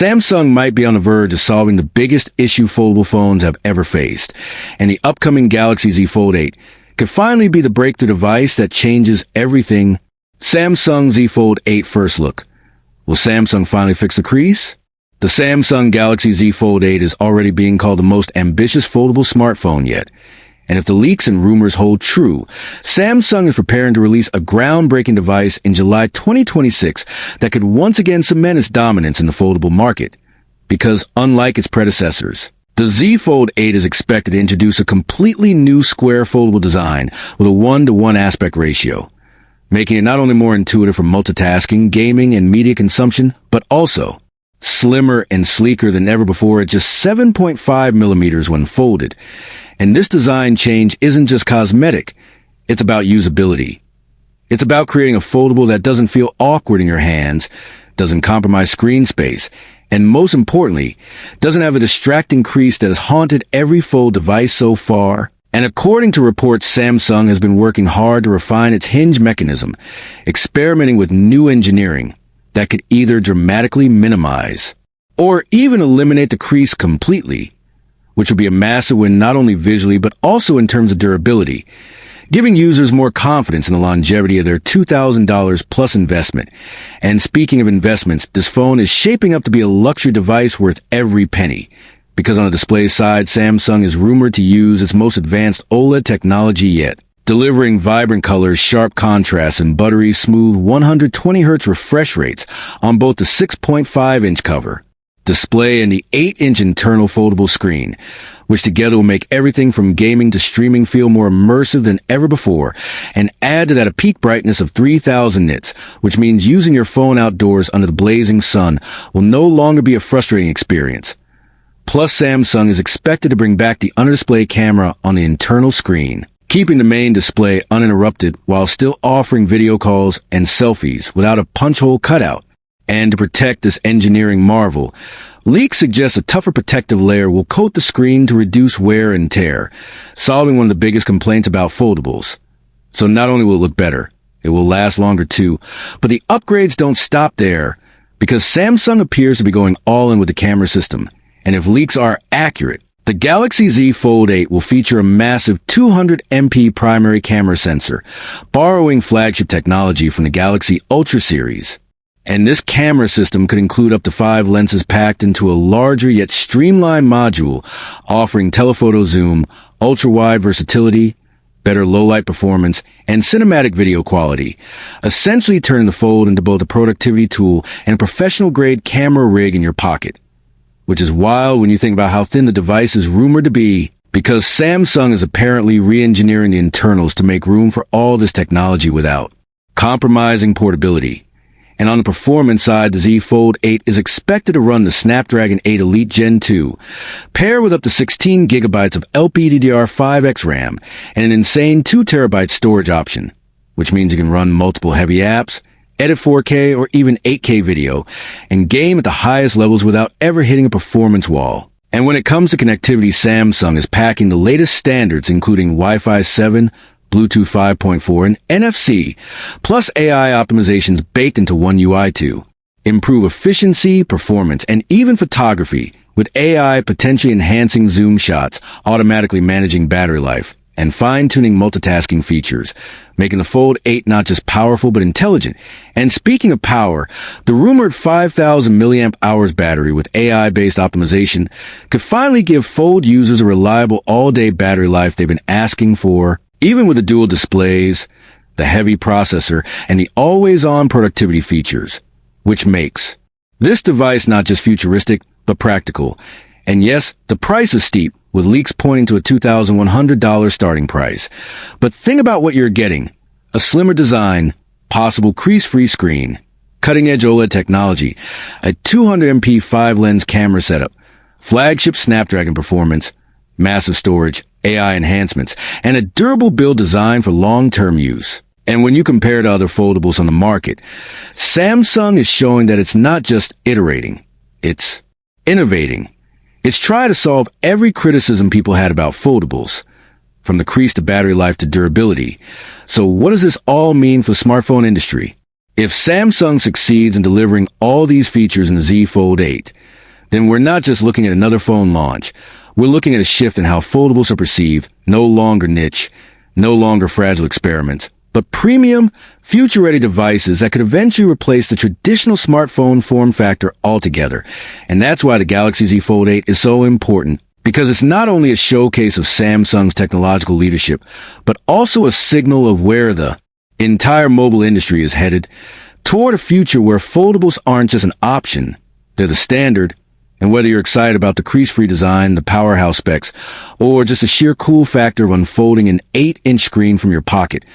Samsung might be on the verge of solving the biggest issue foldable phones have ever faced, and the upcoming Galaxy Z Fold 8 could finally be the breakthrough device that changes everything. Samsung Z Fold 8 first look. Will Samsung finally fix the crease? The Samsung Galaxy Z Fold 8 is already being called the most ambitious foldable smartphone yet. And if the leaks and rumors hold true, Samsung is preparing to release a groundbreaking device in July 2026 that could once again cement its dominance in the foldable market. Because unlike its predecessors, the Z Fold 8 is expected to introduce a completely new square foldable design with a 1:1 aspect ratio, making it not only more intuitive for multitasking, gaming, and media consumption, but also slimmer and sleeker than ever before at just 7.5 millimeters when folded. And this design change isn't just cosmetic, it's about usability. It's about creating a foldable that doesn't feel awkward in your hands, doesn't compromise screen space, and most importantly, doesn't have a distracting crease that has haunted every fold device so far. And according to reports, Samsung has been working hard to refine its hinge mechanism, experimenting with new engineering that could either dramatically minimize or even eliminate the crease completely, which would be a massive win not only visually but also in terms of durability, giving users more confidence in the longevity of their $2,000 plus investment. And speaking of investments, this phone is shaping up to be a luxury device worth every penny, because on the display side, Samsung is rumored to use its most advanced OLED technology yet, delivering vibrant colors, sharp contrast, and buttery smooth 120Hz refresh rates on both the 6.5-inch cover display and the 8-inch internal foldable screen, which together will make everything from gaming to streaming feel more immersive than ever before, and add to that a peak brightness of 3000 nits, which means using your phone outdoors under the blazing sun will no longer be a frustrating experience. Plus, Samsung is expected to bring back the under-display camera on the internal screen, keeping the main display uninterrupted while still offering video calls and selfies without a punch hole cutout. And to protect this engineering marvel, leaks suggest a tougher protective layer will coat the screen to reduce wear and tear, solving one of the biggest complaints about foldables. So not only will it look better, it will last longer too, but the upgrades don't stop there, because Samsung appears to be going all in with the camera system. And if leaks are accurate, the Galaxy Z Fold 8 will feature a massive 200MP primary camera sensor, borrowing flagship technology from the Galaxy Ultra series. And this camera system could include up to 5 lenses packed into a larger yet streamlined module, offering telephoto zoom, ultra-wide versatility, better low-light performance, and cinematic video quality, essentially turning the Fold into both a productivity tool and a professional-grade camera rig in your pocket. Which is wild when you think about how thin the device is rumored to be, because Samsung is apparently re-engineering the internals to make room for all this technology without compromising portability. And on the performance side, the Z Fold 8 is expected to run the Snapdragon 8 Elite Gen 2, paired with up to 16 gigabytes of LPDDR5X RAM and an insane 2 terabyte storage option, which means you can run multiple heavy apps, edit 4K or even 8K video, and game at the highest levels without ever hitting a performance wall. And when it comes to connectivity, Samsung is packing the latest standards including Wi-Fi 7, Bluetooth 5.4, and NFC, plus AI optimizations baked into One UI 2. Improve efficiency, performance, and even photography, with AI potentially enhancing zoom shots, automatically managing battery life, and fine-tuning multitasking features, making the Fold 8 not just powerful but intelligent. And speaking of power, the rumored 5,000 milliamp hours battery with AI-based optimization could finally give Fold users a reliable all-day battery life they've been asking for. Even with the dual displays, the heavy processor, and the always-on productivity features, which makes this device not just futuristic, but practical. And yes, the price is steep, with leaks pointing to a $2,100 starting price. But think about what you're getting. A slimmer design, possible crease-free screen, cutting-edge OLED technology, a 200MP 5-lens camera setup, flagship Snapdragon performance, massive storage, AI enhancements, and a durable build designed for long-term use. And when you compare to other foldables on the market, Samsung is showing that it's not just iterating, it's innovating. It's trying to solve every criticism people had about foldables, from the crease to battery life to durability. So what does this all mean for the smartphone industry? If Samsung succeeds in delivering all these features in the Z Fold 8, then we're not just looking at another phone launch. We're looking at a shift in how foldables are perceived, no longer niche, no longer fragile experiments, but premium, future-ready devices that could eventually replace the traditional smartphone form factor altogether. And that's why the Galaxy Z Fold 8 is so important, because it's not only a showcase of Samsung's technological leadership, but also a signal of where the entire mobile industry is headed, toward a future where foldables aren't just an option, they're the standard. And whether you're excited about the crease-free design, the powerhouse specs, or just the sheer cool factor of unfolding an 8-inch screen from your pocket,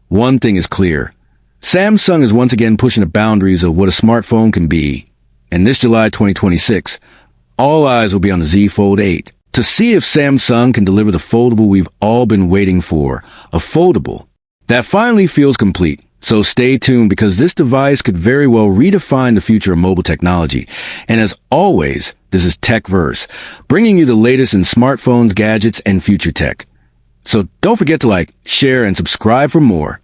one thing is clear. Samsung is once again pushing the boundaries of what a smartphone can be. And this July 2026, all eyes will be on the Z Fold 8 to see if Samsung can deliver the foldable we've all been waiting for, a foldable that finally feels complete. So stay tuned, because this device could very well redefine the future of mobile technology. And as always, this is TechVerse, bringing you the latest in smartphones, gadgets, and future tech. So don't forget to like, share, and subscribe for more.